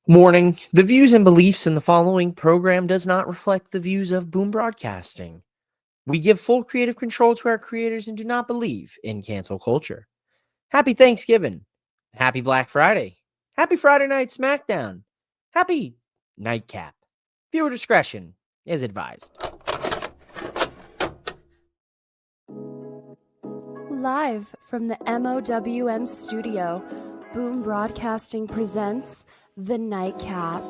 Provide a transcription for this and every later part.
Warning, the views and beliefs in the following program does not reflect the views of Boom Broadcasting. We give full creative control to our creators and do not believe in cancel culture. Happy Thanksgiving. Happy Black Friday. Happy Friday Night Smackdown. Happy Nightcap. Viewer discretion is advised. Live from the MOWM studio, Boom Broadcasting presents The Nightcap.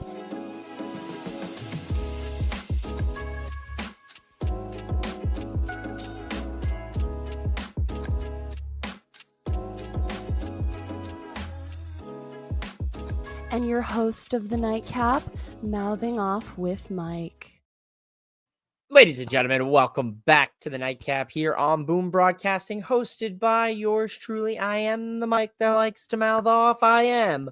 And your host of The Nightcap, mouthing off with Mike. Ladies and gentlemen, welcome back to the Nightcap here on Boom Broadcasting, hosted by yours truly. I am the Mike that likes to mouth off. I am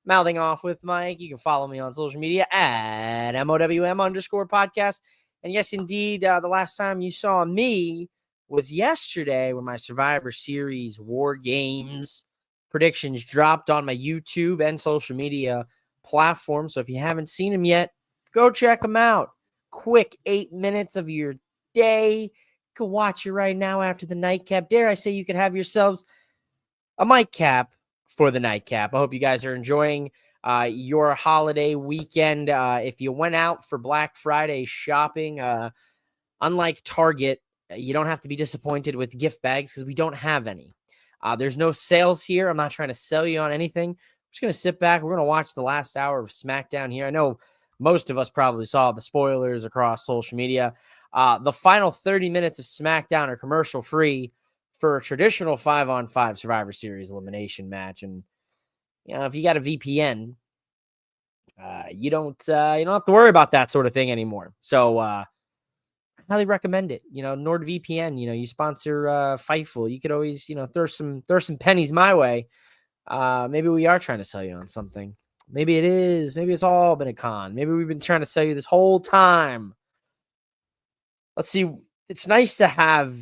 mouthing off with Mike. You can follow me on social media at MOWM_podcast. And yes, indeed, the last time you saw me was yesterday when my Survivor Series War Games predictions dropped on my YouTube and social media platform. So if you haven't seen them yet, go check them out. Quick 8 minutes of your day. You can watch it right now after the Nightcap. Dare I say you could have yourselves a mic cap for the Nightcap. I hope you guys are enjoying your holiday weekend. If you went out for Black Friday shopping, unlike Target, you don't have to be disappointed with gift bags because we don't have any. There's no sales here. I'm not trying to sell you on anything. I'm just going to sit back. We're going to watch the last hour of Smackdown here. I know most of us probably saw the spoilers across social media. The final 30 minutes of Smackdown are commercial free for a traditional 5-on-5 Survivor Series elimination match. And, you know, if you got a VPN, you don't have to worry about that sort of thing anymore. So, I highly recommend it. You know, NordVPN, you sponsor Fightful. You could always, throw some pennies my way. Maybe we are trying to sell you on something. Maybe it is. Maybe it's all been a con. Maybe we've been trying to sell you this whole time. Let's see. It's nice to have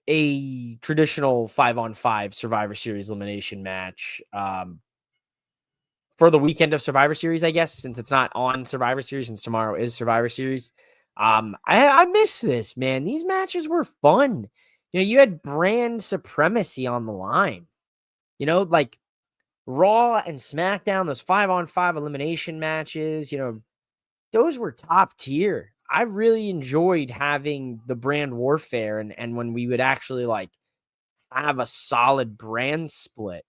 a traditional 5-on-5 Survivor Series elimination match for the weekend of Survivor Series, I guess, since it's not on Survivor Series, since tomorrow is Survivor Series. I miss this, man. These matches were fun. You had brand supremacy on the line. Like Raw and SmackDown, those 5-on-5 elimination matches, those were top tier. I really enjoyed having the brand warfare and when we would actually have a solid brand split.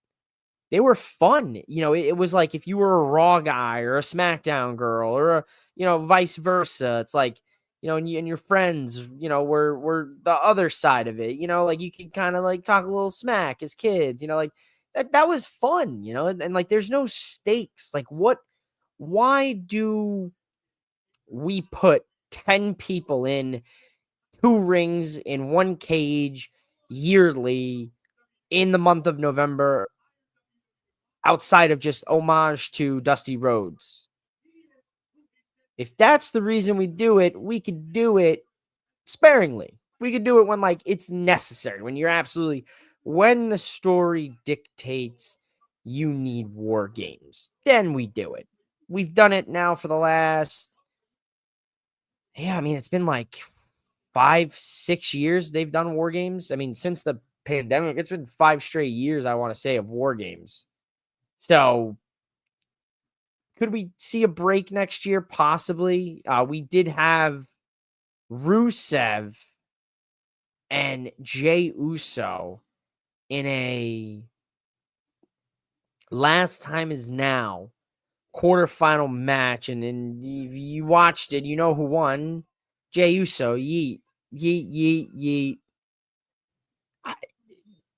They were fun. It was like if you were a Raw guy or a SmackDown girl or vice versa. It's like, and your friends, were the other side of it. Like you could kind of talk a little smack as kids. That was fun. And there's no stakes. Why do we put 10 people in 2 rings in 1 cage yearly in the month of November outside of just homage to Dusty Rhodes? If that's the reason we do it, we could do it sparingly. We could do it when it's necessary, when the story dictates you need war games. Then we do it. We've done it now for the last, it's been 5-6 years they've done war games. Since the pandemic, it's been 5 straight years, I want to say, of war games. So could we see a break next year? Possibly. We did have Rusev and Jey Uso in a last time is now quarterfinal match. And you watched it, you know who won. Jey Uso. Yeet, yeet, yeet, yeet.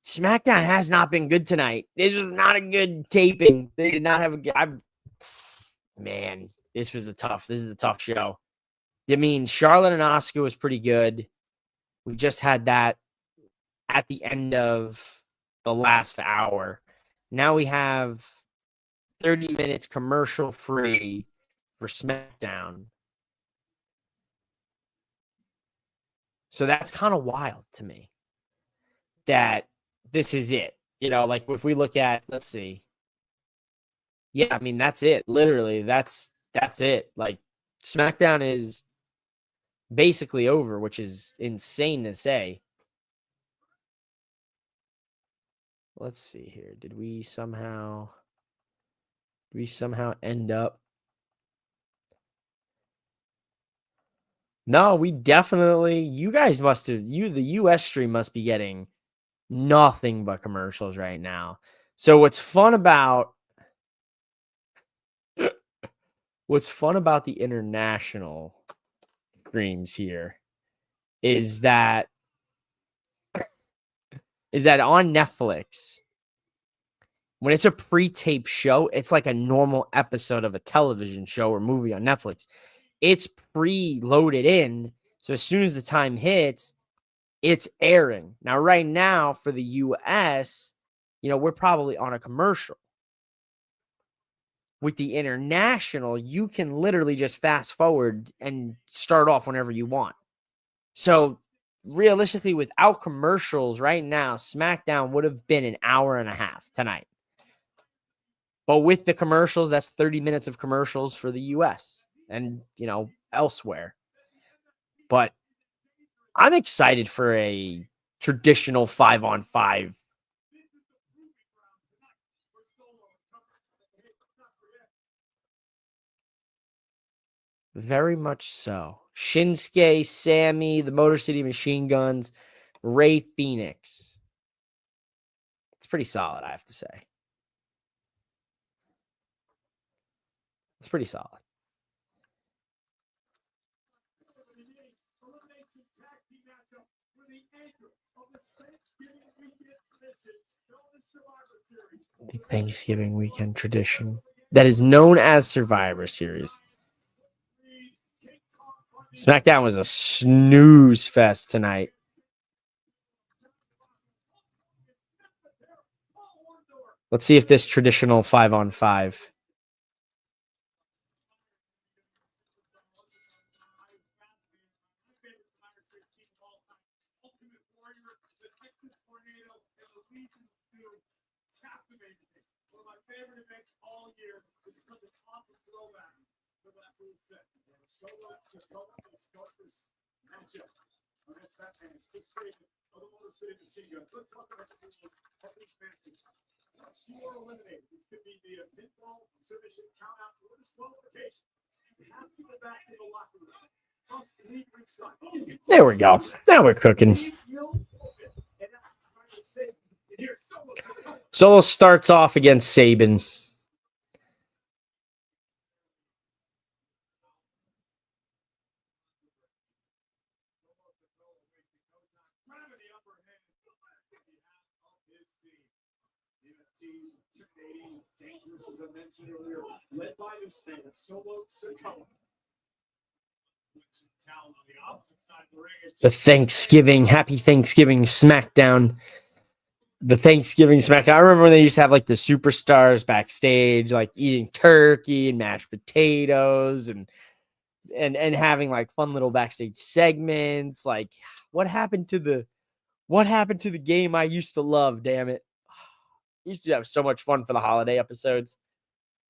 SmackDown has not been good tonight. This was not a good taping. They did not have a good. Man, this is a tough show. Charlotte and Asuka was pretty good. We just had that at the end of the last hour. Now we have 30 minutes commercial free for SmackDown. So that's kind of wild to me that this is it. If we look at, let's see, Yeah, I mean, that's it. Literally, that's it. Like, SmackDown is basically over, which is insane to say. Let's see here. Did we somehow end up? No, we definitely. You guys must have. The US stream must be getting nothing but commercials right now. So what's fun about the international streams here is that on Netflix, when it's a pre-taped show, it's like a normal episode of a television show or movie on Netflix. It's pre-loaded in, so as soon as the time hits, it's airing. Now, right now for the US, we're probably on a commercial. With the international, you can literally just fast forward and start off whenever you want. So realistically, without commercials right now, SmackDown would have been an hour and a half tonight. But with the commercials, that's 30 minutes of commercials for the US and, elsewhere. But I'm excited for a traditional 5-on-5. Very much so. Shinsuke, Sammy, the Motor City Machine Guns, Ray Phoenix. It's pretty solid, I have to say. It's pretty solid. The Thanksgiving weekend tradition that is known as Survivor Series. SmackDown was a snooze fest tonight. Let's see if this traditional 5-on-5. There we go. Now we're cooking. Solo starts off against Sabin. The Happy Thanksgiving Smackdown. The Thanksgiving Smackdown. I remember when they used to have like the superstars backstage, like eating turkey and mashed potatoes and having like fun little backstage segments. Like, what happened to the game I used to love? Damn it. I used to have so much fun for the holiday episodes.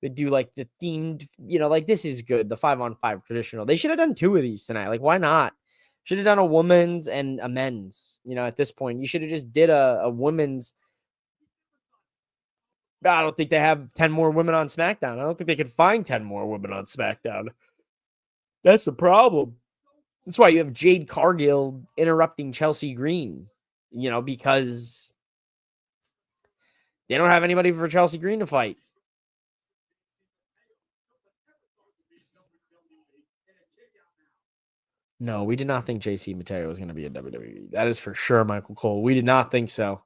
They do like the themed, like this is good. The 5-on-5 traditional. They should have done 2 of these tonight. Like, why not? Should have done a women's and a men's. At this point, you should have just did a women's. I don't think they have 10 more women on SmackDown. I don't think they could find 10 more women on SmackDown. That's the problem. That's why you have Jade Cargill interrupting Chelsea Green, because they don't have anybody for Chelsea Green to fight. No, we did not think JC Mateo was going to be in WWE. That is for sure, Michael Cole. We did not think so.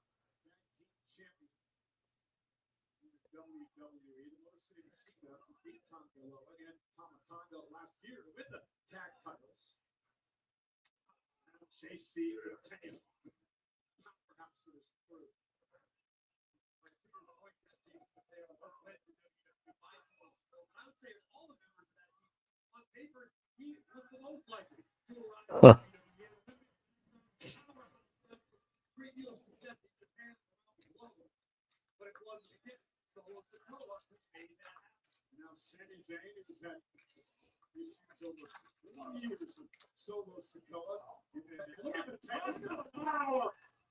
Huh.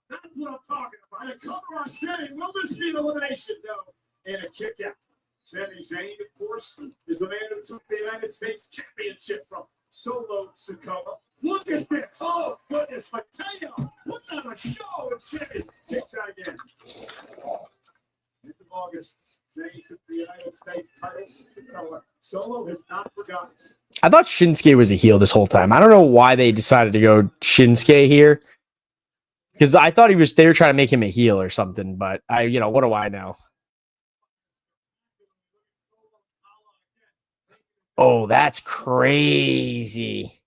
That's what I'm talking about. A cover on Sammy. Will this be an elimination? No. And a kick out. Sami Zayn, of course, is the man who took the United States Championship from Solo Sikoa. Look at this. Oh, goodness. Mateo, what kind of show? And Sammy kicks out again. End of August, Zayn took the United States title. Sikoa. Solo has not forgotten. I thought Shinsuke was a heel this whole time. I don't know why they decided to go Shinsuke here. Because I thought they were trying to make him a heel or something, but what do I know? Oh, that's crazy.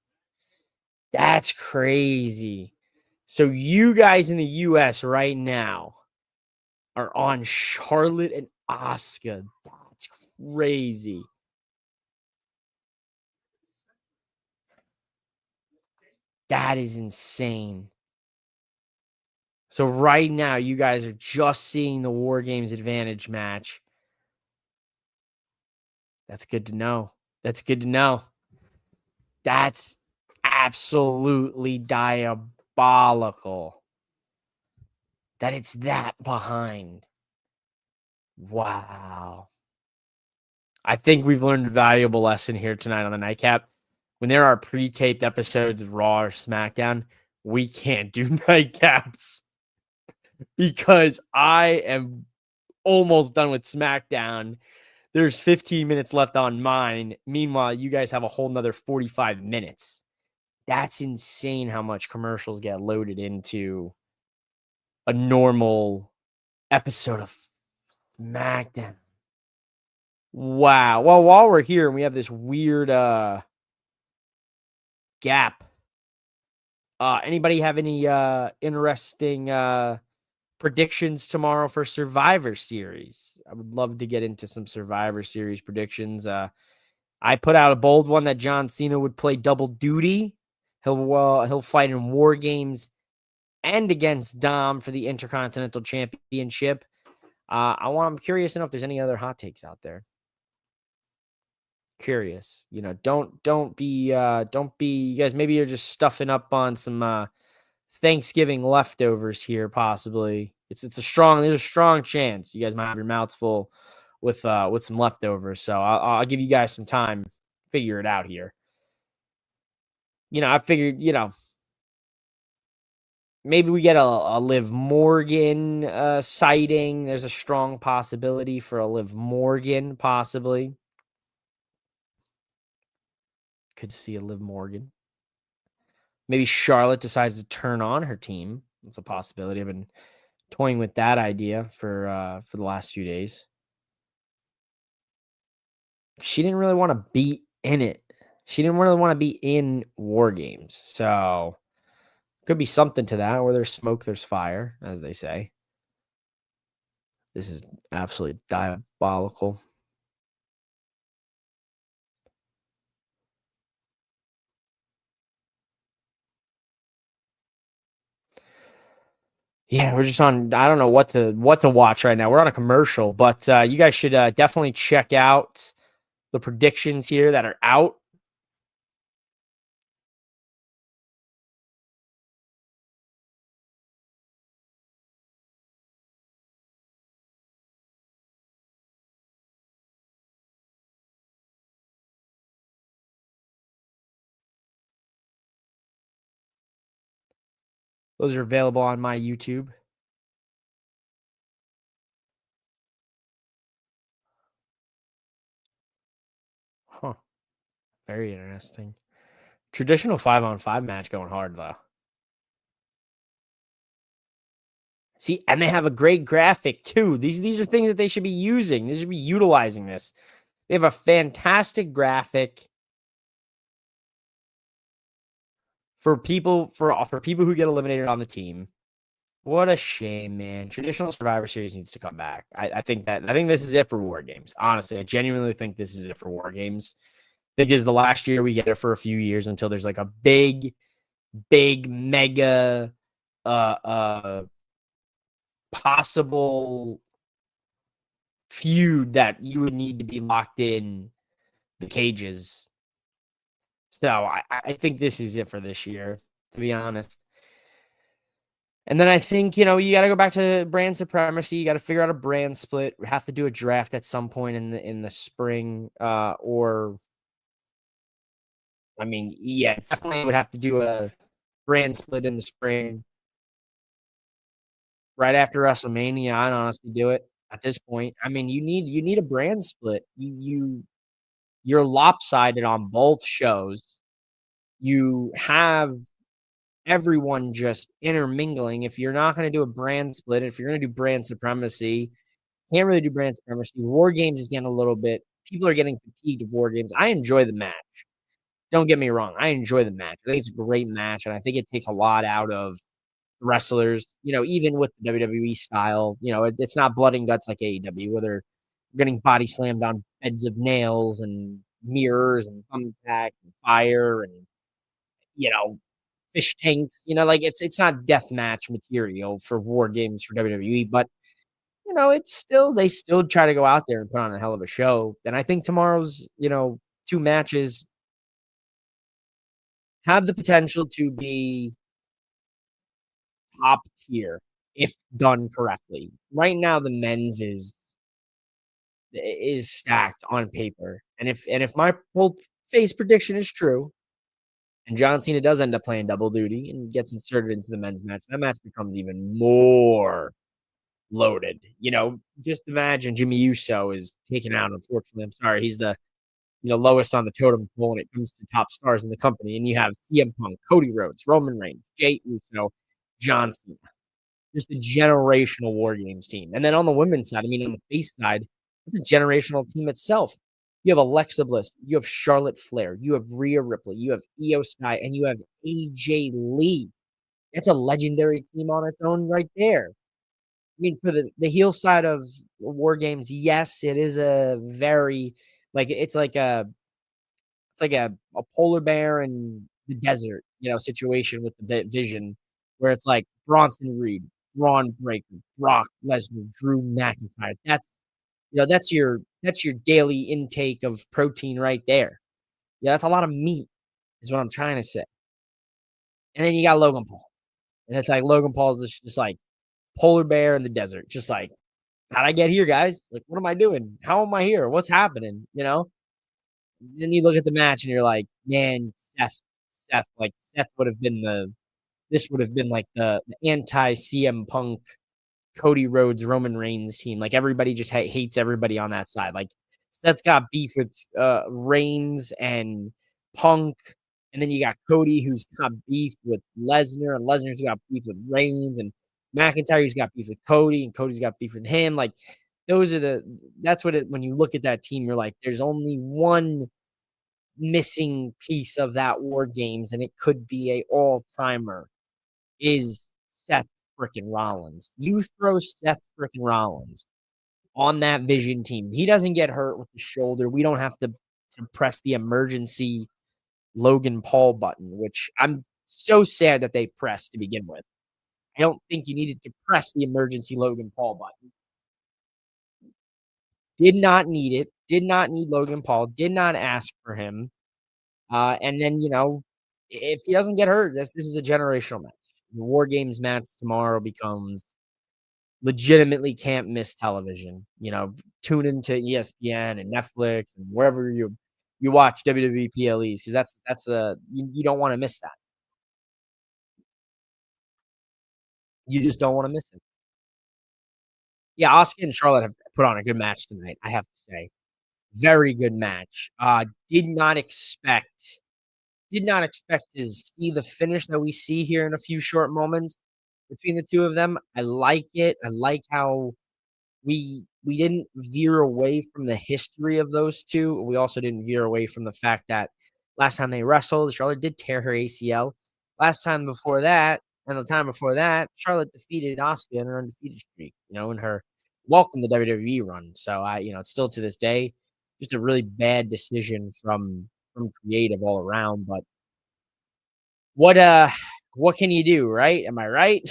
That's crazy. So you guys in the US right now are on Charlotte and Asuka. That's crazy. That is insane. So right now, you guys are just seeing the War Games Advantage match. That's good to know. That's good to know. That's absolutely diabolical that it's that behind. Wow. I think we've learned a valuable lesson here tonight on the Nightcap. When there are pre-taped episodes of Raw or SmackDown, we can't do Nightcaps because I am almost done with SmackDown. There's 15 minutes left on mine. Meanwhile, you guys have a whole nother 45 minutes. That's insane how much commercials get loaded into a normal episode of SmackDown. Wow. Well, while we're here and we have this weird gap, anybody have any interesting predictions tomorrow for Survivor Series? I would love to get into some Survivor Series predictions. I put out a bold one that John Cena would play double duty. He'll fight in War Games and against Dom for the Intercontinental Championship. I'm curious to know if there's any other hot takes out there. Curious, don't be you guys, maybe you're just stuffing up on some Thanksgiving leftovers here, possibly. There's a strong chance you guys might have your mouths full with some leftovers. So I'll give you guys some time to figure it out here. I figured, maybe we get a Liv Morgan sighting. There's a strong possibility for a Liv Morgan, possibly. Could see a Liv Morgan. Maybe Charlotte decides to turn on her team. That's a possibility. I've been toying with that idea for the last few days. She didn't really want to be in it. She didn't really want to be in War Games. So could be something to that. Where there's smoke, there's fire, as they say. This is absolutely diabolical. Yeah, we're just on. I don't know what to watch right now. We're on a commercial, but you guys should definitely check out the predictions here that are out. Those are available on my YouTube. Huh. Very interesting. Traditional 5-on-5 match going hard, though. See, and they have a great graphic, too. These are things that they should be using. They should be utilizing this. They have a fantastic graphic for people who get eliminated on the team. What a shame, man. Traditional Survivor Series needs to come back. I think this is it for War Games. Honestly, I genuinely think this is it for War Games. I think this is the last year we get it for a few years until there's like a big mega possible feud that you would need to be locked in the cages. So I think this is it for this year, to be honest. And then I think, you got to go back to brand supremacy. You got to figure out a brand split. We have to do a draft at some point in the spring, or I mean, yeah, definitely would have to do a brand split in the spring right after WrestleMania. I'd honestly do it at this point. I mean, you need a brand split. You're lopsided on both shows. You have everyone just intermingling. If you're not going to do a brand split, if you're going to do brand supremacy, can't really do brand supremacy. War Games is getting a little bit. People are getting fatigued of War Games. I enjoy the match. Don't get me wrong. I enjoy the match. I think it's a great match, and I think it takes a lot out of wrestlers. Even with the WWE style, it's not blood and guts like AEW, where they're getting body slammed on beds of nails and mirrors and thumbtack and fire and you know fish tanks. Like it's not death match material for War Games for WWE, but it's still they still try to go out there and put on a hell of a show. And I think tomorrow's, two matches have the potential to be top tier if done correctly. Right now, the men's is stacked on paper, and if my bold face prediction is true, and John Cena does end up playing double duty and gets inserted into the men's match, that match becomes even more loaded. Just imagine Jimmy Uso is taken out. Unfortunately, I'm sorry, he's the lowest on the totem pole when it comes to top stars in the company. And you have CM Punk, Cody Rhodes, Roman Reigns, Jey Uso, John Cena. Just a generational War Games team. And then on the women's side, I mean, on the face side, it's a generational team itself. You have Alexa Bliss, you have Charlotte Flair, you have Rhea Ripley, you have Io Sky, and you have AJ Lee. It's a legendary team on its own right there. I mean, for the heel side of War Games, yes, it is a very it's like a polar bear in the desert, situation with the Vision, where it's like Bronson Reed, Braun Breaker, Brock Lesnar, Drew McIntyre. That's your daily intake of protein right there. Yeah, that's a lot of meat, is what I'm trying to say. And then you got Logan Paul, and it's like Logan Paul's just like polar bear in the desert, just like, how'd I get here, guys? Like, what am I doing? How am I here? What's happening? Then you look at the match and you're like, man, Seth would have been this would have been like the anti CM Punk, Cody Rhodes, Roman Reigns team. Like everybody just hates everybody on that side. Like Seth's got beef with Reigns and Punk, and then you got Cody who's got beef with Lesnar, and Lesnar's got beef with Reigns, and McIntyre who's got beef with Cody, and Cody's got beef with him. Like that's what when you look at that team, you're like, there's only one missing piece of that War Games, and it could be a all-timer, is Seth frickin' Rollins. You throw Seth frickin' Rollins on that Vision team. He doesn't get hurt with the shoulder. We don't have to press the emergency Logan Paul button, which I'm so sad that they pressed to begin with. I don't think you needed to press the emergency Logan Paul button. Did not need it. Did not need Logan Paul. Did not ask for him. And then, if he doesn't get hurt, this is a generational match. The War Games match tomorrow becomes legitimately can't miss television. Tune into ESPN and Netflix and wherever you watch WWE PLEs, because that's you don't want to miss that. You just don't want to miss it. Yeah, Asuka and Charlotte have put on a good match tonight, I have to say. Very good match. Did not expect to see the finish that we see here in a few short moments between the two of them. I like it. I like how we didn't veer away from the history of those two. We also didn't veer away from the fact that last time they wrestled, Charlotte did tear her ACL. Last time before that, and the time before that, Charlotte defeated Asuka in her undefeated streak, in her welcome to WWE run. So it's still to this day just a really bad decision from creative all around. But what can you do, right? Am I right?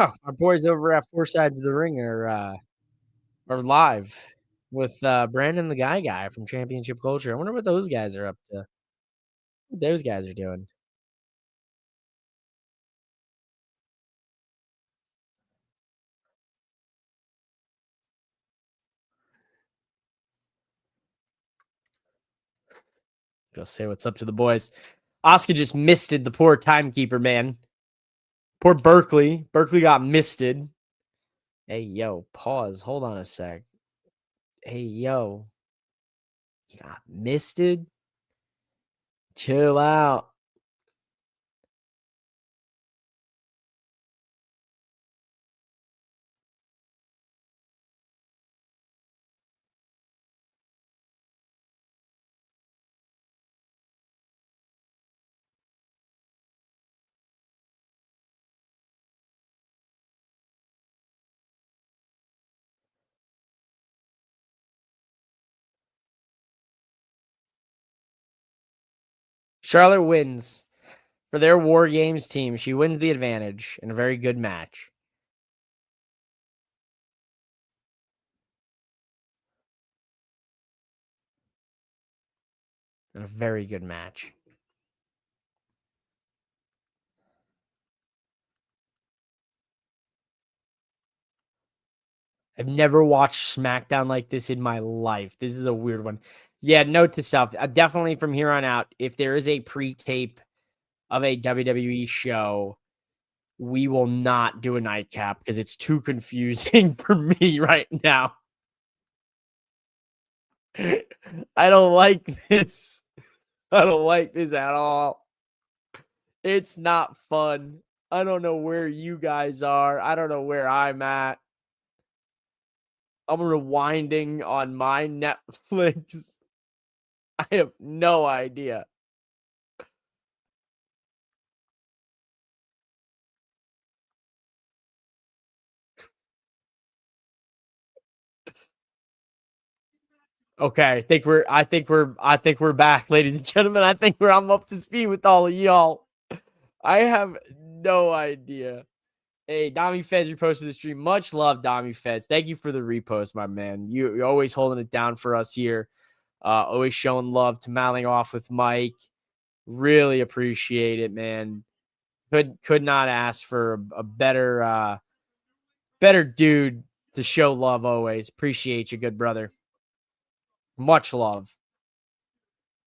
Oh, our boys over at Four Sides of the Ring are live with Brandon the Guy from Championship Culture. I wonder what those guys are up to. What those guys are doing. Go say what's up to the boys. Oscar just misted the poor timekeeper, man. Poor Berkeley. Berkeley got misted. Hey, yo, pause. Hold on a sec. Hey, yo. You got misted? Chill out. Charlotte wins for their War Games team. She wins the advantage in a very good match. In a very good match. I've never watched Smackdown like this in my life. This is a weird one. Yeah, note to self. Definitely from here on out, if there is a pre-tape of a WWE show, we will not do a nightcap because it's too confusing for me right now. I don't like this. I don't like this at all. It's not fun. I don't know where you guys are. I don't know where I'm at. I'm rewinding on my Netflix. I have no idea. Okay, I think we're back, ladies and gentlemen. I'm up to speed with all of y'all. I have no idea. Hey, Dami Feds reposted the stream. Much love, Dami Feds. Thank you for the repost, my man. You're always holding it down for us here. Always showing love to Mouthing Off with Mike. Really appreciate it, man. Could not ask for a better dude to show love always. Appreciate you, good brother. Much love.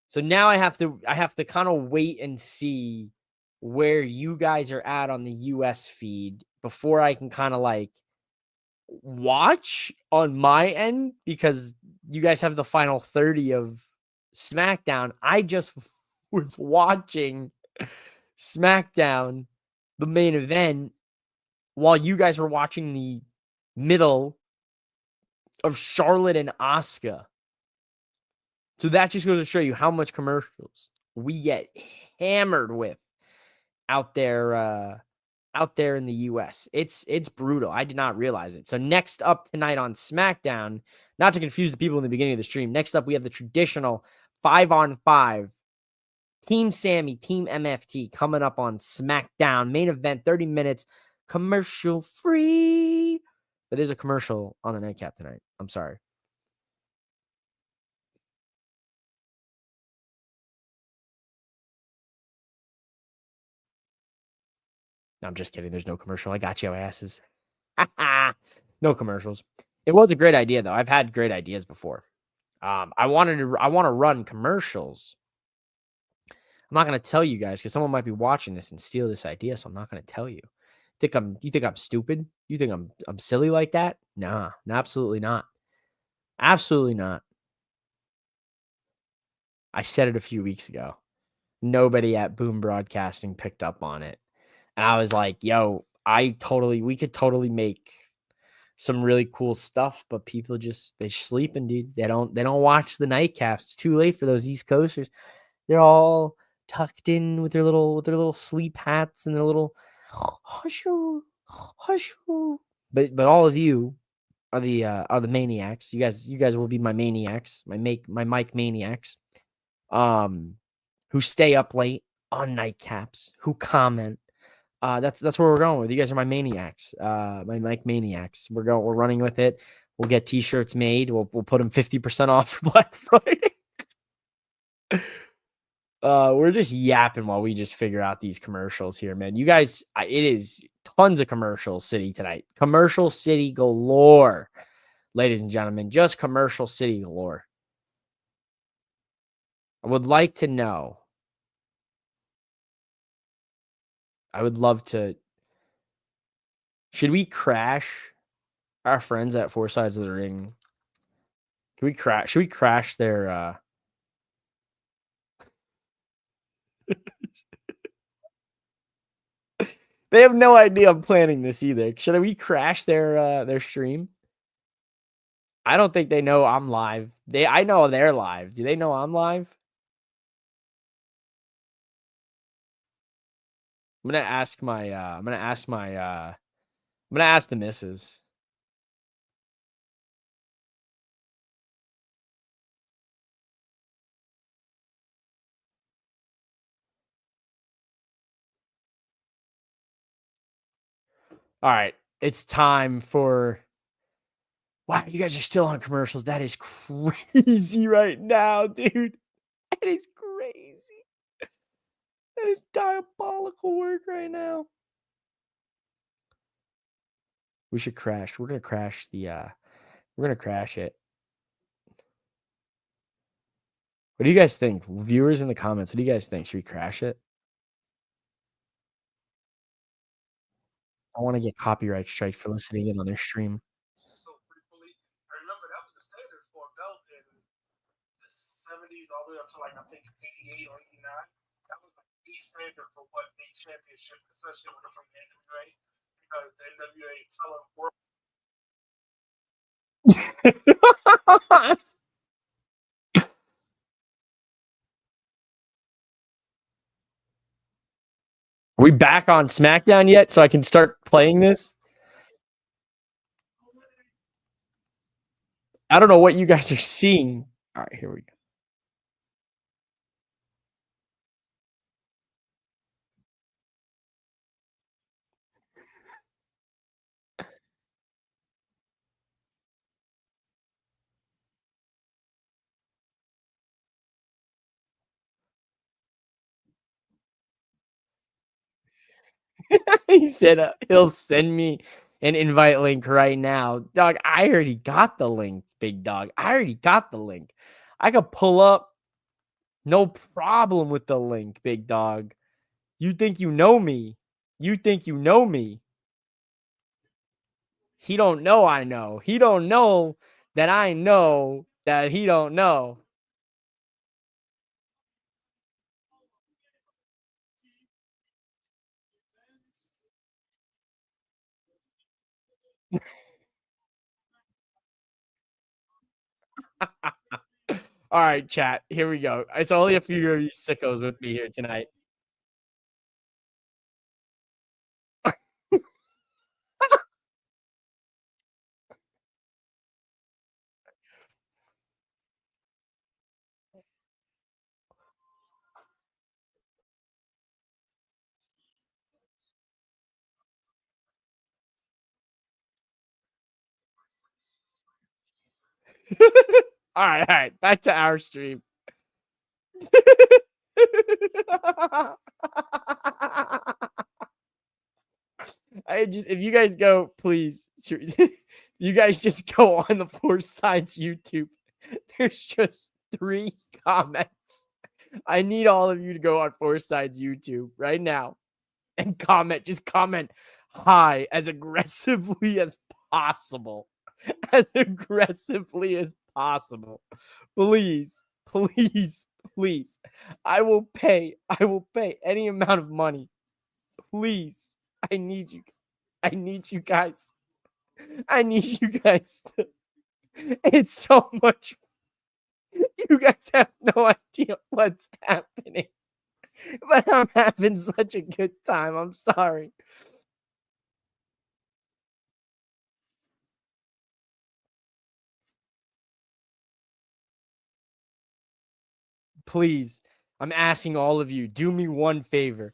So now I have to kind of wait and see where you guys are at on the US feed before I can kind of like watch on my end, because you guys have the final 30 of Smackdown. I just was watching Smackdown, the main event, while you guys were watching the middle of Charlotte and Asuka. So that just goes to show you how much commercials we get hammered with out there in the US. It's brutal. I did not realize it. So next up tonight on SmackDown, not to confuse the people in the beginning of the stream, next up we have the traditional 5-on-5 Team Sammy, Team MFT coming up on SmackDown. Main event, 30 minutes, commercial free. But there's a commercial on the nightcap tonight. I'm sorry. No, I'm just kidding. There's no commercial. I got you, asses. No commercials. It was a great idea, though. I've had great ideas before. I want to run commercials. I'm not going to tell you guys because someone might be watching this and steal this idea, so I'm not going to tell you. You think I'm stupid? You think I'm silly like that? Nah, absolutely not. Absolutely not. I said it a few weeks ago. Nobody at Boom Broadcasting picked up on it. And I was like, yo, we could totally make some really cool stuff, but people they're sleeping, dude. They don't watch the nightcaps. It's too late for those East Coasters. They're all tucked in with their little sleep hats and their little hushu. But all of you are the maniacs. You guys will be my maniacs, my mic maniacs. Who stay up late on nightcaps, who comment, That's where we're going with. You guys are my maniacs. My Mike maniacs. We're running with it. We'll get t-shirts made. We'll put them 50% off for Black Friday. We're just yapping while we just figure out these commercials here, man. You guys, it is tons of commercial city tonight. Commercial city galore, ladies and gentlemen. Just commercial city galore. I would like to know. I would love to. Should we crash our friends at Four Sides of the Ring? Can we crash? Should we crash their? They have no idea I'm planning this either. Should we crash their stream? I don't think they know I'm live. I know they're live. Do they know I'm live? I'm gonna ask the missus. All right, it's time for. Wow, you guys are still on commercials. That is crazy right now, dude. That is crazy. That is diabolical work right now. We should crash. We're gonna crash the. We're gonna crash it. What do you guys think, viewers in the comments? What do you guys think? Should we crash it? I want to get copyright strike for listening in on their stream. So truthfully, I remember that was the standard for a belt in the 70s all the way up to like I think 88 or 89. That was like the standard for what a championship, especially when from the NWA, because the NWA telling world. Are we back on Smackdown yet? So I can start playing this? I don't know what you guys are seeing. All right, here we go. He said he'll send me an invite link right now. Dog, I already got the link, big dog. I already got the link. I could pull up. No problem with the link, big dog. You think you know me. You think you know me. He don't know I know. He don't know that I know that he don't know. All right, chat. Here we go. It's only a few of you sickos with me here tonight. All right. Back to our stream. If you guys go, please, you guys just go on the Four Sides YouTube. There's just 3 comments. I need all of you to go on Four Sides YouTube right now and comment. Just comment hi as aggressively as possible. As aggressively as possible. Please, please, please. I will pay any amount of money. Please. I need you. I need you guys. I need you guys to. It's so much. You guys have no idea what's happening. But I'm having such a good time. I'm sorry. Please, I'm asking all of you, do me one favor.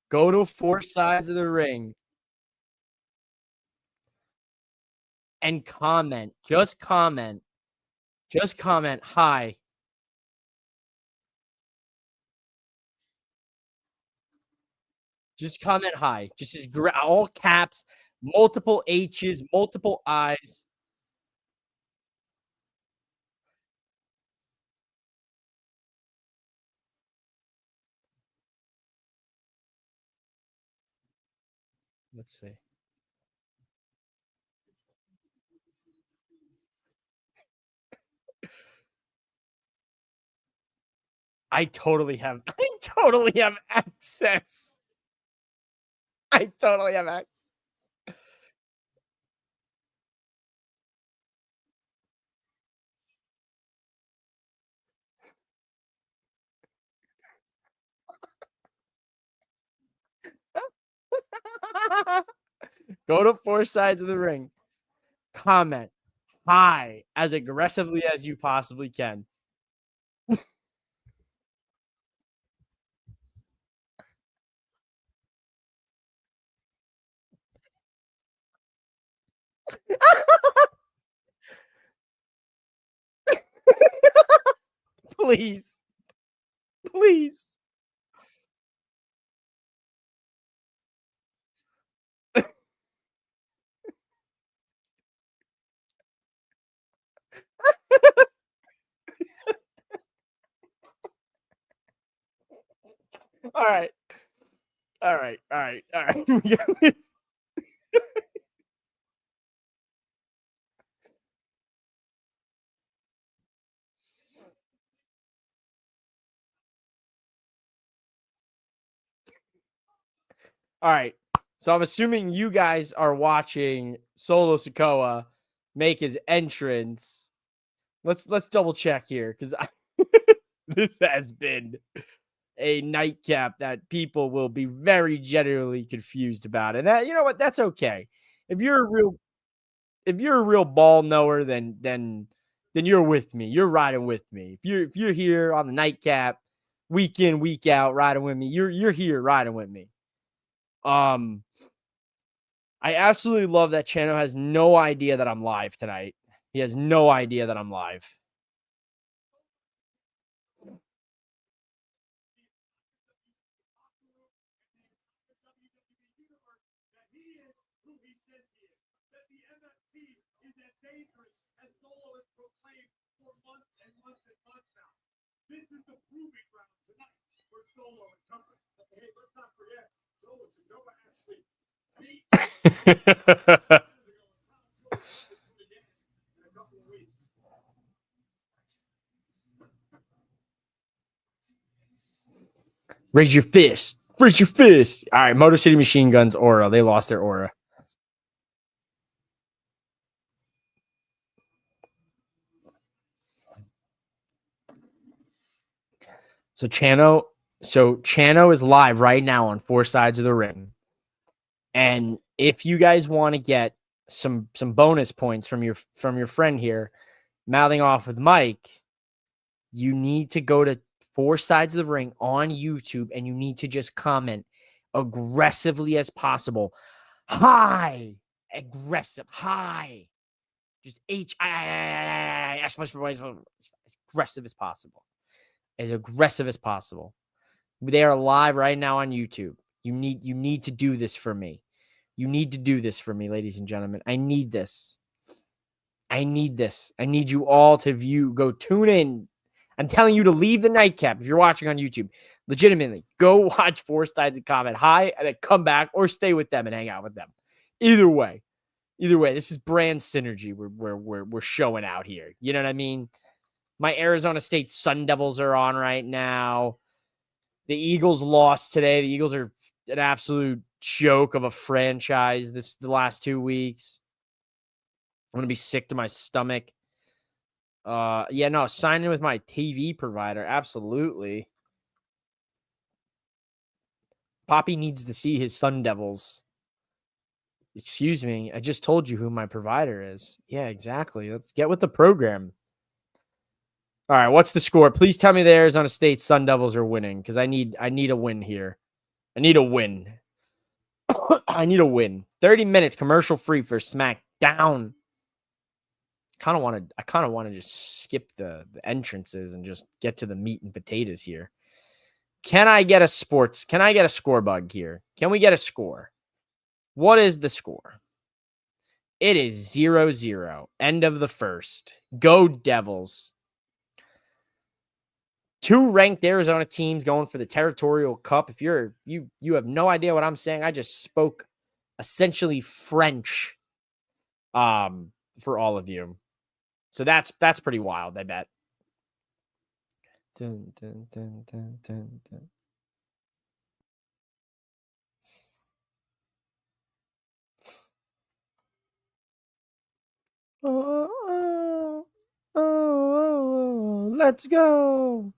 Go to Four Sides of the Ring and comment. Just comment. Just comment, hi. Just comment hi. Just as all caps, multiple H's, multiple I's. Let's see. I totally have access. I totally have access. Go to Four Sides of the Ring. Comment hi as aggressively as you possibly can. Please. Please. All right. All right. All right. All right. All right. So I'm assuming you guys are watching Solo Sikoa make his entrance. Let's double check here because this has been a nightcap that people will be very generally confused about. And that, you know what, that's okay. If you're a real ball knower, then you're with me. You're riding with me. If you're here on the nightcap, week in, week out, riding with me, you're here riding with me. I absolutely love that Chano has no idea that I'm live tonight. He has no idea that I'm live. This is the proving ground tonight for Solo and company. Hey, let's not forget, Solo Sikoa actually beat in a couple of weeks. Raise your fist. Raise your fist. All right, Motor City Machine Guns aura. They lost their aura. So Chano is live right now on Four Sides of the Ring. And if you guys want to get some bonus points from your friend here, mouthing off with Mike, you need to go to Four Sides of the Ring on YouTube and you need to just comment aggressively as possible. Hi, aggressive. Hi, just H-I-I-I-I-I as aggressive as possible. As aggressive as possible. They are live right now on YouTube. You need to do this for me. You need to do this for me, ladies and gentlemen. I need this. I need this. I need you all to view. Go tune in. I'm telling you to leave the nightcap if you're watching on YouTube. Legitimately, go watch Four Sides and comment hi, and then come back or stay with them and hang out with them. Either way, this is brand synergy. We're showing out here. You know what I mean? My Arizona State Sun Devils are on right now. The Eagles lost today. The Eagles are an absolute joke of a franchise the last 2 weeks. I'm going to be sick to my stomach. Sign in with my TV provider. Absolutely. Poppy needs to see his Sun Devils. Excuse me. I just told you who my provider is. Yeah, exactly. Let's get with the program. All right, what's the score? Please tell me the Arizona State Sun Devils are winning because I need a win here. I need a win. I need a win. 30 minutes commercial free for Smackdown. I kind of want to just skip the entrances and just get to the meat and potatoes here. Can I get a score bug here? Can we get a score? What is the score? It is 0-0. End of the first. Go Devils. 2 ranked Arizona teams going for the Territorial Cup. If you have no idea what I'm saying, I just spoke essentially French for all of you. So that's pretty wild, I bet. Dun, dun, dun, dun, dun, dun. Oh, let's go.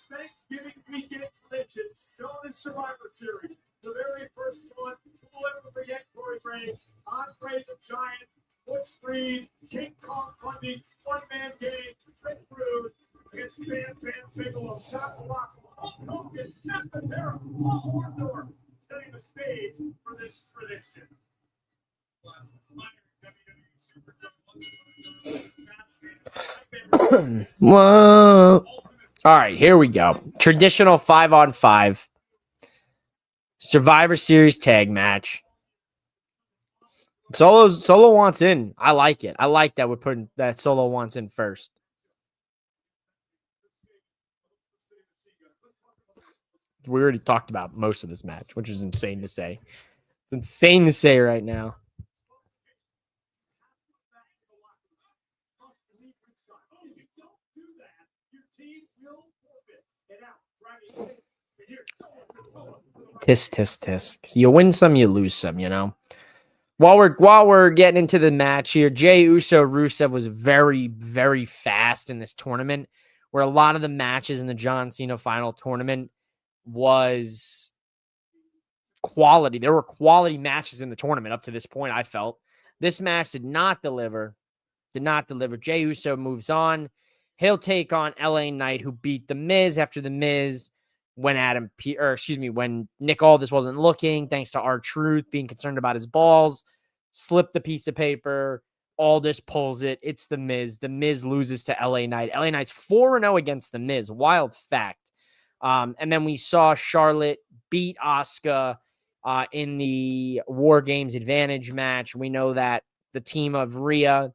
Thanksgiving weekend predictions shown in Survivor Series. The very first one, we'll never forget Corey Graves, Andre the Giant, Butch Reed, King Kong Bundy, One Man Game, Rick Rude against Bam Bam Bigelow, John Rock, Hulk Hogan, Jeff Patera, Paul Orndorff, setting the stage for this tradition. Whoa. All right, here we go. Traditional 5-on-5 Survivor Series tag match. Solo wants in. I like it. I like that we're putting that Solo wants in first. We already talked about most of this match, which is insane to say. It's insane to say right now. Tisk, tisk, tisk. You win some, you lose some, you know. While we're getting into the match here, Jey Uso Rusev was very, very fast in this tournament, where a lot of the matches in the John Cena final tournament was quality. There were quality matches in the tournament up to this point, I felt. This match did not deliver. Jey Uso moves on. He'll take on LA Knight, who beat The Miz after The Miz when Nick Aldis wasn't looking, thanks to R-Truth being concerned about his balls, slipped the piece of paper. Aldis pulls it. It's The Miz. The Miz loses to LA Knight. LA Knight's 4-0 against The Miz. Wild fact. And then we saw Charlotte beat Asuka in the War Games Advantage match. We know that the team of Rhea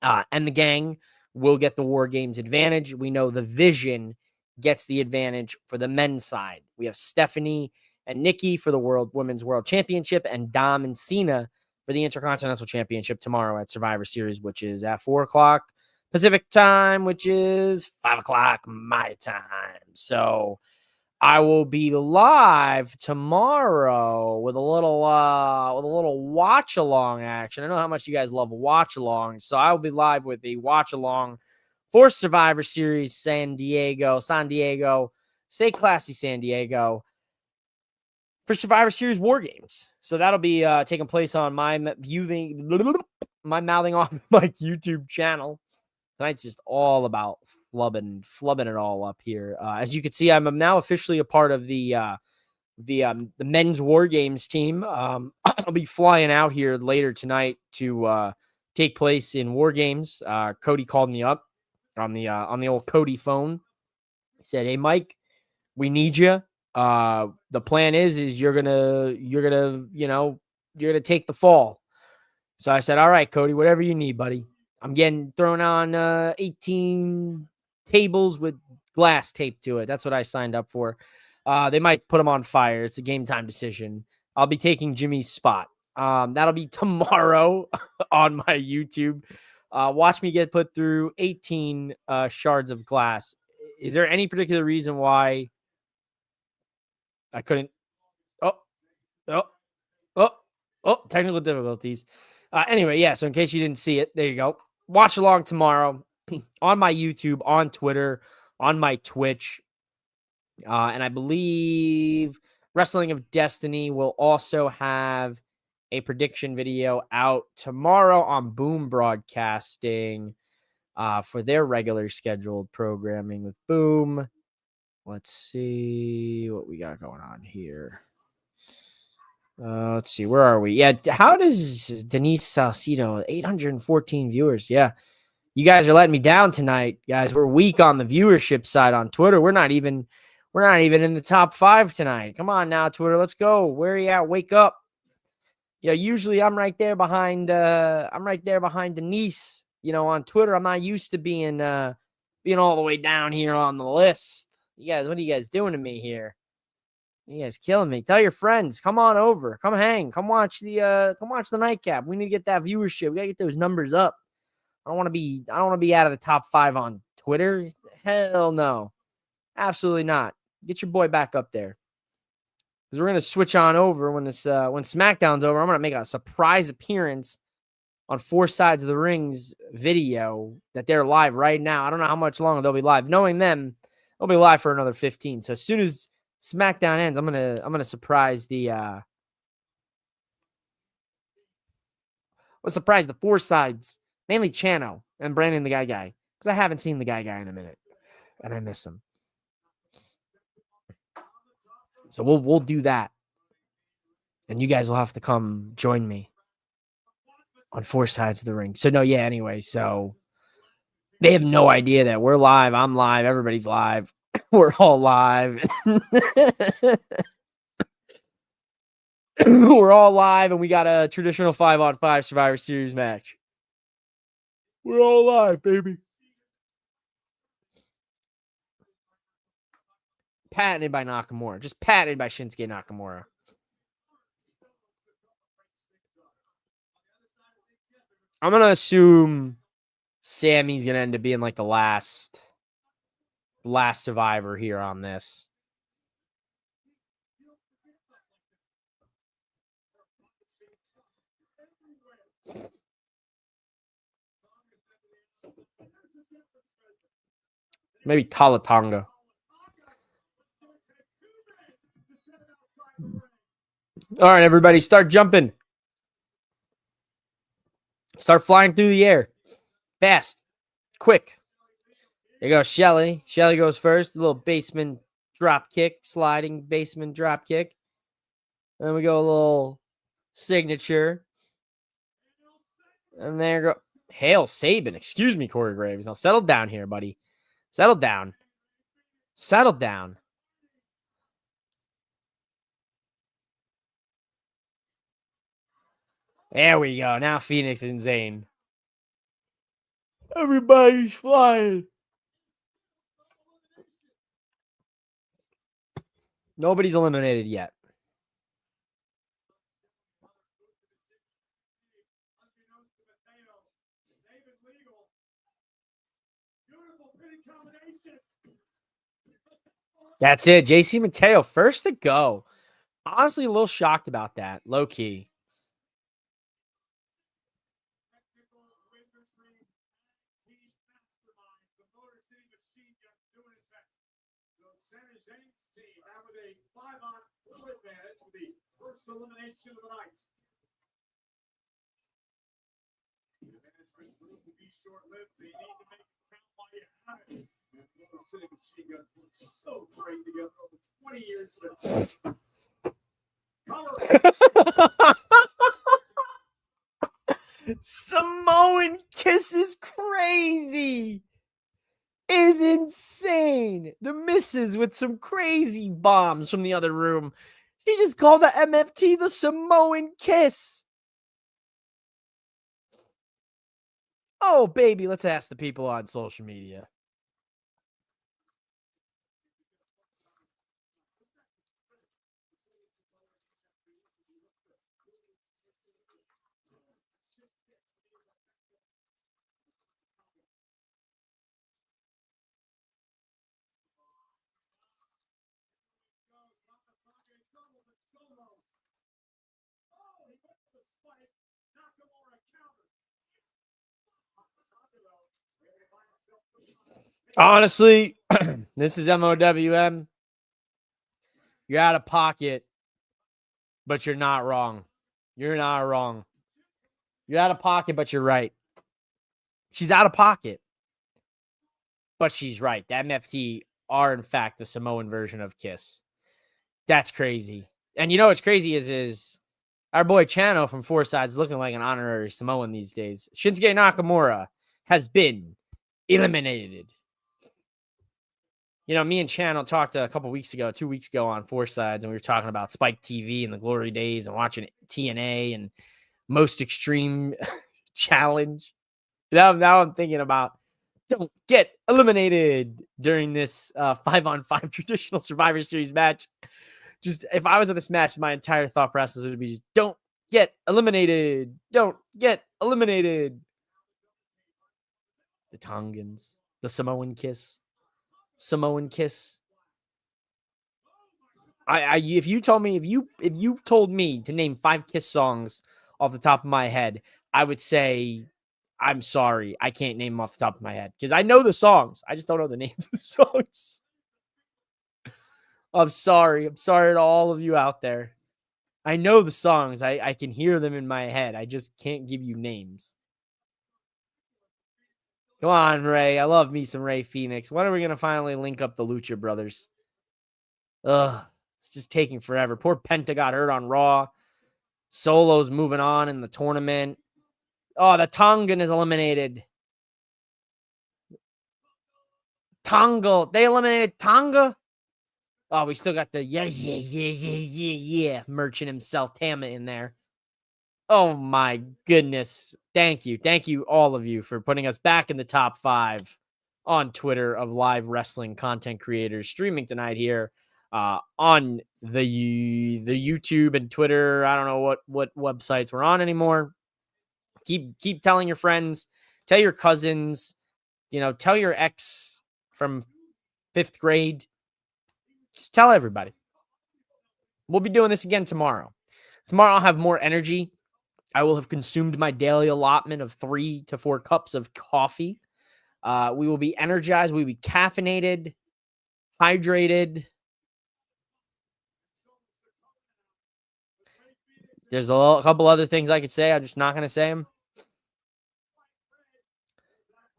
and the gang will get the War Games Advantage. We know the Vision gets the advantage for the men's side. We have Stephanie and Nikki for the Women's World Championship, and Dom and Cena for the Intercontinental Championship tomorrow at Survivor Series, which is at 4 o'clock Pacific time, which is 5 o'clock my time. So I will be live tomorrow with a little watch along action. I know how much you guys love watch along, so I will be live with a watch along for Survivor Series San Diego. Stay classy, San Diego, for Survivor Series War Games. So that'll be taking place on my Mouthing Off Mike YouTube channel. Tonight's just all about flubbing it all up here. As you can see, I'm now officially a part of the men's War Games team. I'll be flying out here later tonight to take place in War Games. Cody called me up on the old Cody phone. He said, "Hey Mike, we need you. The plan is you're gonna take the fall." So I said, "All right, Cody, whatever you need, buddy. I'm getting thrown on 18 tables with glass taped to it. That's what I signed up for. They might put them on fire. It's a game time decision. I'll be taking Jimmy's spot. That'll be tomorrow on my YouTube. Watch me get put through 18 shards of glass. Is there any particular reason why I couldn't? Oh, oh, oh, oh, technical difficulties. Anyway, yeah, so in case you didn't see it, there you go. Watch along tomorrow on my YouTube, on Twitter, on my Twitch. And I believe Wrestling of Destiny will also have a prediction video out tomorrow on Boom Broadcasting for their regular scheduled programming with Boom. Let's see what we got going on here. Let's see. Where are we? Yeah. How does Denise Salcido, 814 viewers? Yeah. You guys are letting me down tonight, guys. We're weak on the viewership side on Twitter. We're not even in the top 5 tonight. Come on now, Twitter. Let's go. Where are you at? Wake up. Yeah, usually I'm right there behind Denise, on Twitter. I'm not used to being all the way down here on the list. You guys, what are you guys doing to me here? You guys killing me. Tell your friends. Come on over. Come hang. Come watch the Nightcap. We need to get that viewership. We gotta get those numbers up. I don't want to be out of the top 5 on Twitter. Hell no. Absolutely not. Get your boy back up there. Because we're gonna switch on over when Smackdown's over. I'm gonna make a surprise appearance on 4 Sides of the Ring's video that they're live right now. I don't know how much longer they'll be live. Knowing them, they'll be live for another 15. So as soon as Smackdown ends, I'm gonna surprise the 4 Sides, mainly Chano and Brandon the Guy because I haven't seen the Guy in a minute and I miss him. So we'll do that, and you guys will have to come join me on 4 Sides of the Ring. So no, yeah. Anyway, so they have no idea that we're live. I'm live. Everybody's live. We're all live. We're all live, and we got a traditional 5-on-5 Survivor Series match. We're all live, baby. Patented by Nakamura. Just patented by Shinsuke Nakamura. I'm going to assume Sammy's going to end up being like the last survivor here on this. Maybe Talatonga. All right, everybody, start jumping. Start flying through the air. Fast. Quick. There you go, Shelly. Shelly goes first. A little basement drop kick. Sliding basement drop kick. Then we go a little signature. And there you go. Hail Sabin. Excuse me, Corey Graves. Now settle down here, buddy. Settle down. Settle down. There we go. Now Phoenix and Zayn. Everybody's flying. Nobody's eliminated yet. That's it. JC Mateo, first to go. Honestly, a little shocked about that. Low key. First elimination of the night. Will be short-lived. They need to make it count while you have it. And Motor City Machine Guns worked so great together over 20 years. Samoan Kiss is crazy. Is insane. The misses with some crazy bombs from the other room. She just called the MFT the Samoan Kiss. Oh, baby, let's ask the people on social media. Honestly, this is MOWM. You're out of pocket, but you're not wrong. You're not wrong. You're out of pocket, but you're right. She's out of pocket, but she's right. The MFT are, in fact, the Samoan version of Kiss. That's crazy. And you know what's crazy is our boy Chano from Four Sides looking like an honorary Samoan these days. Shinsuke Nakamura has been eliminated. You know, me and Channel talked a couple weeks ago, 2 weeks ago on Four Sides, and we were talking about Spike TV and the glory days and watching TNA and Most Extreme Challenge. Now I'm thinking about don't get eliminated during this 5-on-5 traditional Survivor Series match. Just if I was in this match, my entire thought process would be just don't get eliminated. Don't get eliminated. The Tongans, the Samoan Kiss. Samoan Kiss. If you told me to name 5 Kiss songs off the top of my head, I would say I'm sorry, I can't name them off the top of my head because I know the songs. I just don't know the names of the songs. I'm sorry. I'm sorry to all of you out there. I know the songs. I can hear them in my head. I just can't give you names. Come on, Ray. I love me some Ray Phoenix. When are we going to finally link up the Lucha Brothers? Ugh. It's just taking forever. Poor Penta got hurt on Raw. Solo's moving on in the tournament. Oh, the Tongan is eliminated. Tonga. They eliminated Tonga? Oh, we still got the yeah merchant himself, Tama, in there. Oh, my goodness. Thank you. Thank you, all of you, for putting us back in the top 5 on Twitter of live wrestling content creators streaming tonight here on the YouTube and Twitter. I don't know what websites we're on anymore. Keep telling your friends, tell your cousins, tell your ex from 5th grade. Just tell everybody. We'll be doing this again tomorrow. Tomorrow I'll have more energy. I will have consumed my daily allotment of 3 to 4 cups of coffee. We will be energized. We will be caffeinated, hydrated. There's a couple other things I could say. I'm just not going to say them.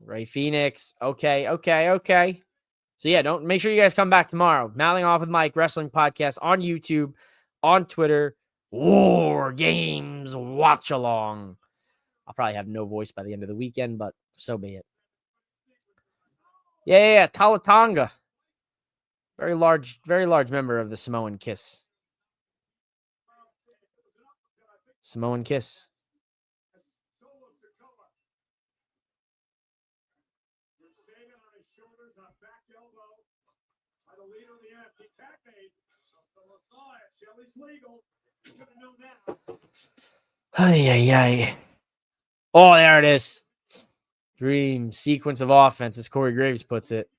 Ray Phoenix. Okay. So yeah, don't make sure you guys come back tomorrow. Mouthing Off with Mike Wrestling Podcast on YouTube, on Twitter. War Games Watch Along. I'll probably have no voice by the end of the weekend, but so be it. Yeah. Talatonga. Very large member of the Samoan Kiss. Samoan Kiss. Ay. Oh, there it is. Dream sequence of offense, as Corey Graves puts it.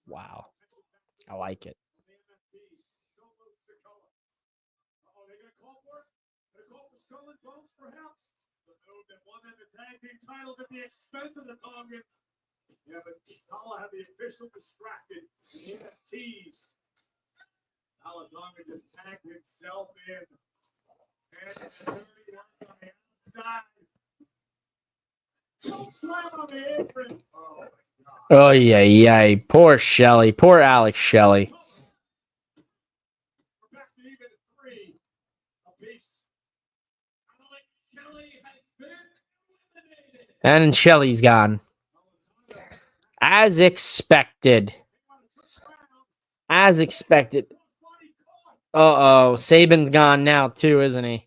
Wow. I like it. At the expense of the Tongan. Yeah, but Kala had the official distracted. The NFTs. Talatonga just tagged himself in. And dirty work on the outside. Choke slam on the apron. Oh, my God. Oh, yeah. Poor Shelley. Poor Alex Shelley. We're back to even 3 apiece. Alex Shelley has been eliminated. And Shelley's gone. As expected. Uh-oh. Saban's gone now, too, isn't he?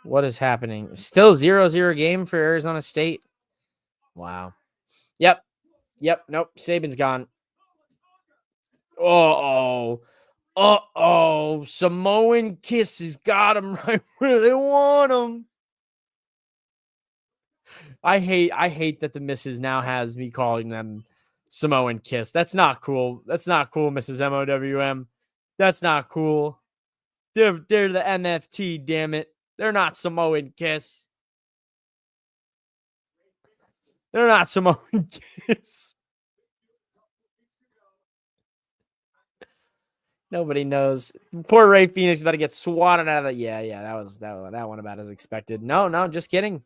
What is happening? Still 0-0 game for Arizona State? Wow. Yep. Nope. Saban's gone. Uh-oh. Samoan Kiss has got him right where they want him. I hate that the missus now has me calling them Samoan kiss. That's not cool. That's not cool, Mrs. MOWM. That's not cool. They're the MFT, damn it. They're not Samoan kiss. They're not Samoan kiss. Nobody knows. Poor Ray Phoenix is about to get swatted out of the. Yeah, that one about as expected. No, just kidding.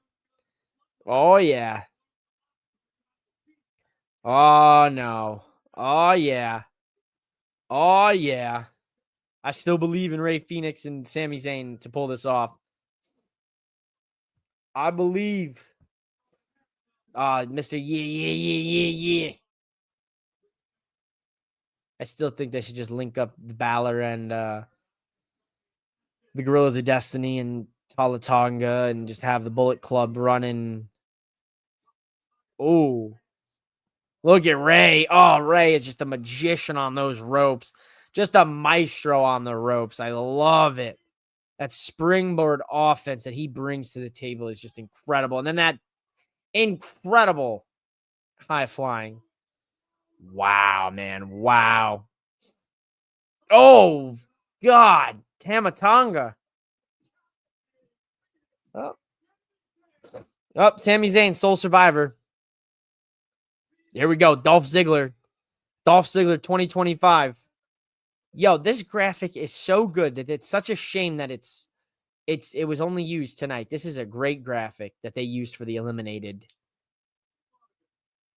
Oh yeah. Oh no. Oh yeah. Oh yeah. I still believe in Ray Phoenix and Sami Zayn to pull this off. I believe. Mr. Yeah. I still think they should just link up the Balor and the Gorillas of Destiny and Tonga and just have the Bullet Club running. Oh, look at Ray. Oh, Ray is just a magician on those ropes. Just a maestro on the ropes. I love it. That springboard offense that he brings to the table is just incredible. And then that incredible high flying. Wow, man. Wow. Oh, God. Tamatonga. Oh, Sami Zayn, Sole Survivor. Here we go. Dolph Ziggler 2025. Yo, this graphic is so good that it's such a shame that it was only used tonight. This is a great graphic that they used for the eliminated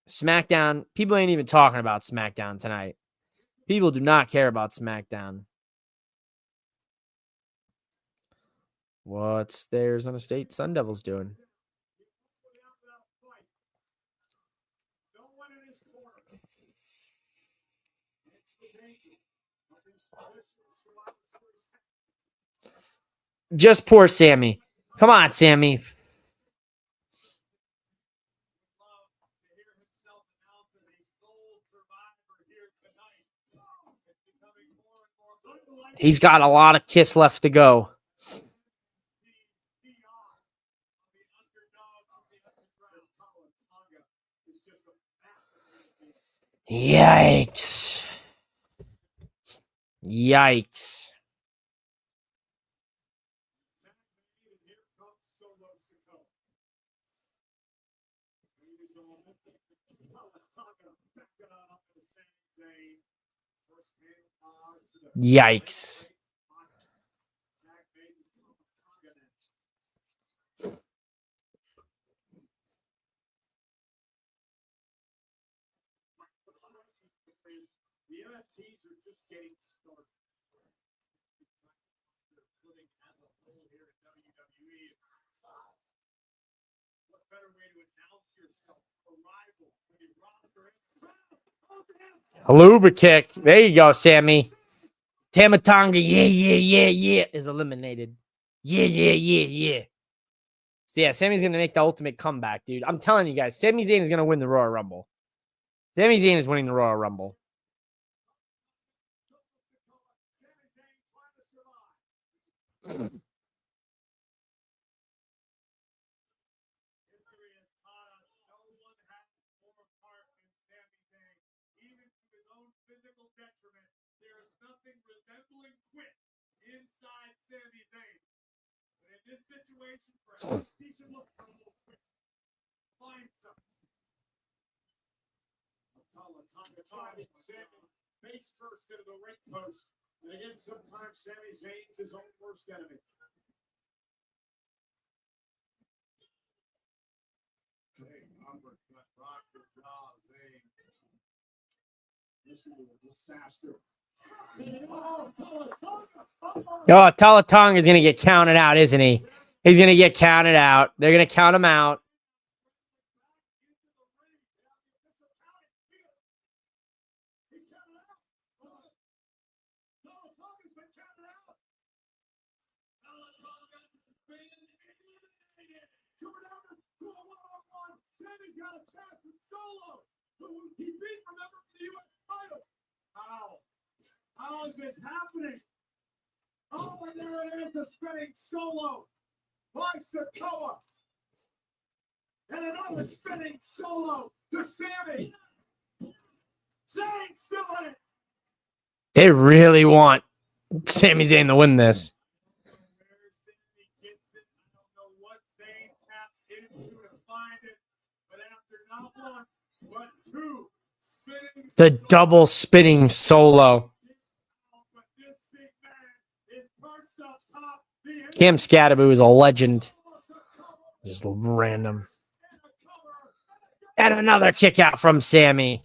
SmackDown. People ain't even talking about SmackDown tonight. People do not care about SmackDown. What's the Arizona State Sun Devils doing? Just poor Sammy. Come on, Sammy. He's got a lot of kiss left to go. Yikes. Yikes. Yikes. The NFTs are just getting started. Living as a whole here at WWE. What better way to announce yourself? Arrival when you roster it. Haluba kick. There you go, Sammy. Tamatonga, yeah, is eliminated. Yeah. So yeah, Sammy's gonna make the ultimate comeback, dude. I'm telling you guys, Sami Zayn is gonna win the Royal Rumble. Sami Zayn is winning the Royal Rumble. Inside Sami Zayn. But in this situation, perhaps he should look for a little quick. Find some. Tonga Sammy face first into the ring post. And again, sometimes Sami Zayn's his own worst enemy. Uppercut, rock the jaw, Zayn. This will be a disaster. Oh, Talatong is going to get counted out, isn't he? He's going to get counted out. They're going to count him out. Sammy's got a chance with Solo, who he beat, remember, for the U.S. title. How is this happening? Oh, and there it is, the spinning Solo by Sikoa. And another spinning Solo to Sammy. Zayn still in it. They really want Sami Zayn to win this. Where Sammy gets it, I don't know what Zayn taps into to find it, but after not one, but two spinning. The double spinning solo. But this big man is perched up top. The Cam Scadaboo is a legend. Just random. And another kick out from Sammy.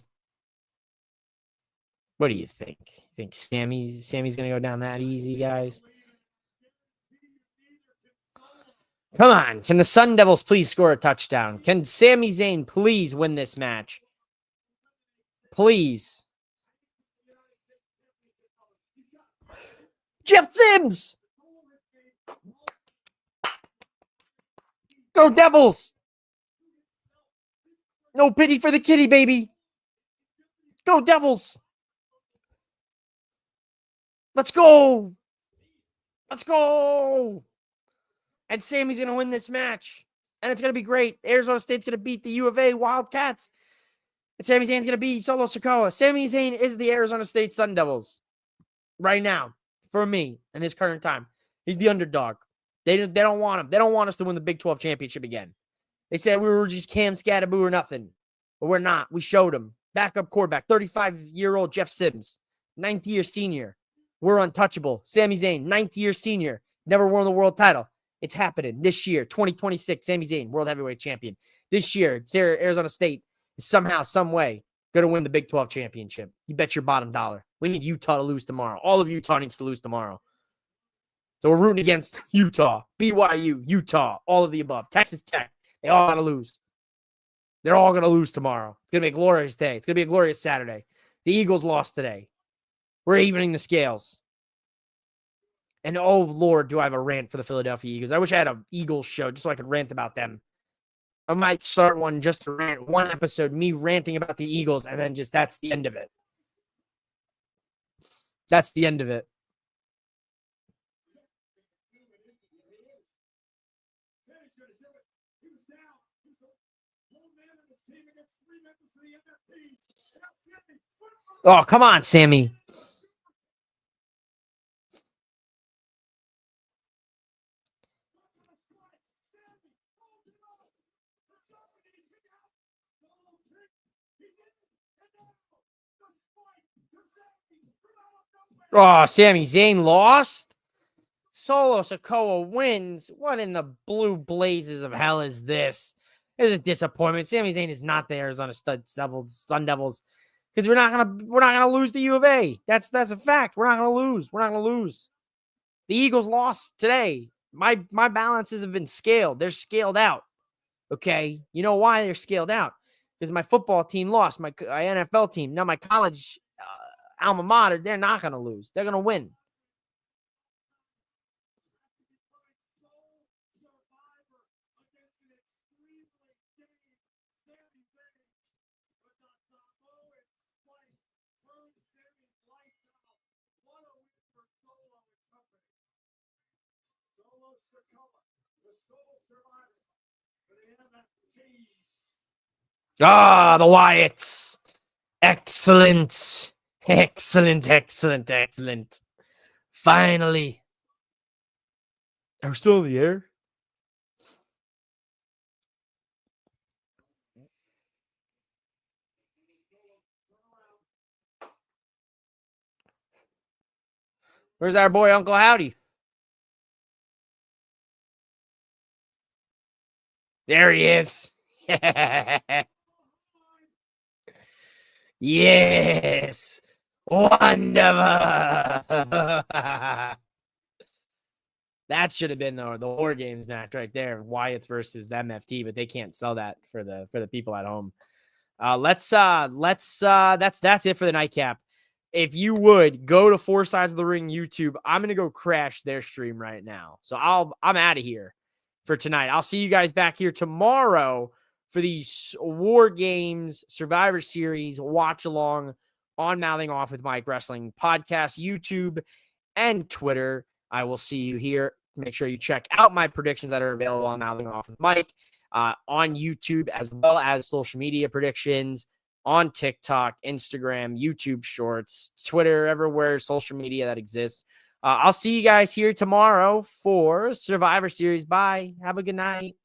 What do you think? You think Sammy's gonna go down that easy, guys? Come on. Can the Sun Devils please score a touchdown? Can Sami Zayn please win this match? Please. Jeff Sims! Go Devils! No pity for the kitty, baby. Go Devils! Let's go! Let's go! And Sammy's going to win this match. And it's going to be great. Arizona State's going to beat the U of A Wildcats. And Sami Zayn's going to beat Solo Sikoa. Sami Zayn is the Arizona State Sun Devils. Right now. For me. In this current time. He's the underdog. They don't want him. They don't want us to win the Big 12 championship again. They said we were just Cam Scadaboo or nothing. But we're not. We showed them. Backup quarterback. 35-year-old Jeff Sims. 9th-year senior. We're untouchable. Sami Zayn, 9th-year senior. Never won the world title. It's happening this year, 2026. Sami Zayn, world heavyweight champion. This year, Arizona State is somehow, some way, going to win the Big 12 championship. You bet your bottom dollar. We need Utah to lose tomorrow. All of Utah needs to lose tomorrow. So we're rooting against Utah, BYU, Utah, all of the above. Texas Tech, they all got to lose. They're all going to lose tomorrow. It's going to be a glorious day. It's going to be a glorious Saturday. The Eagles lost today. We're evening the scales. And oh, Lord, do I have a rant for the Philadelphia Eagles. I wish I had an Eagles show just so I could rant about them. I might start one just to rant. One episode, me ranting about the Eagles, and then just that's the end of it. That's the end of it. Oh, come on, Sammy. Oh, Sami Zayn lost. Solo Sikoa wins. What in the blue blazes of hell is this? This is a disappointment. Sami Zayn is not the Arizona Sun Devils because we're not gonna lose the U of A. That's a fact. We're not gonna lose. We're not gonna lose. The Eagles lost today. My balances have been scaled. They're scaled out. Okay, you know why they're scaled out? Because my football team lost. My NFL team. Now my college alma mater, they're not going to lose. They're going to win. Ah, the Wyatts. Excellent. Excellent. Finally. Are we still in the air? Where's our boy Uncle Howdy? There he is. Yes. Wonderful. That should have been the War Games match right there. Wyatt's versus the MFT, but they can't sell that for the people at home. That's it for the Nightcap. If you would go to Four Sides of the Ring YouTube, I'm gonna go crash their stream right now. So I'm out of here for tonight. I'll see you guys back here tomorrow for the War Games Survivor Series watch along on Mouthing Off with Mike Wrestling podcast, YouTube, and Twitter. I will see you here. Make sure you check out my predictions that are available on Mouthing Off with Mike on YouTube, as well as social media predictions, on TikTok, Instagram, YouTube Shorts, Twitter, everywhere, social media that exists. I'll see you guys here tomorrow for Survivor Series. Bye. Have a good night.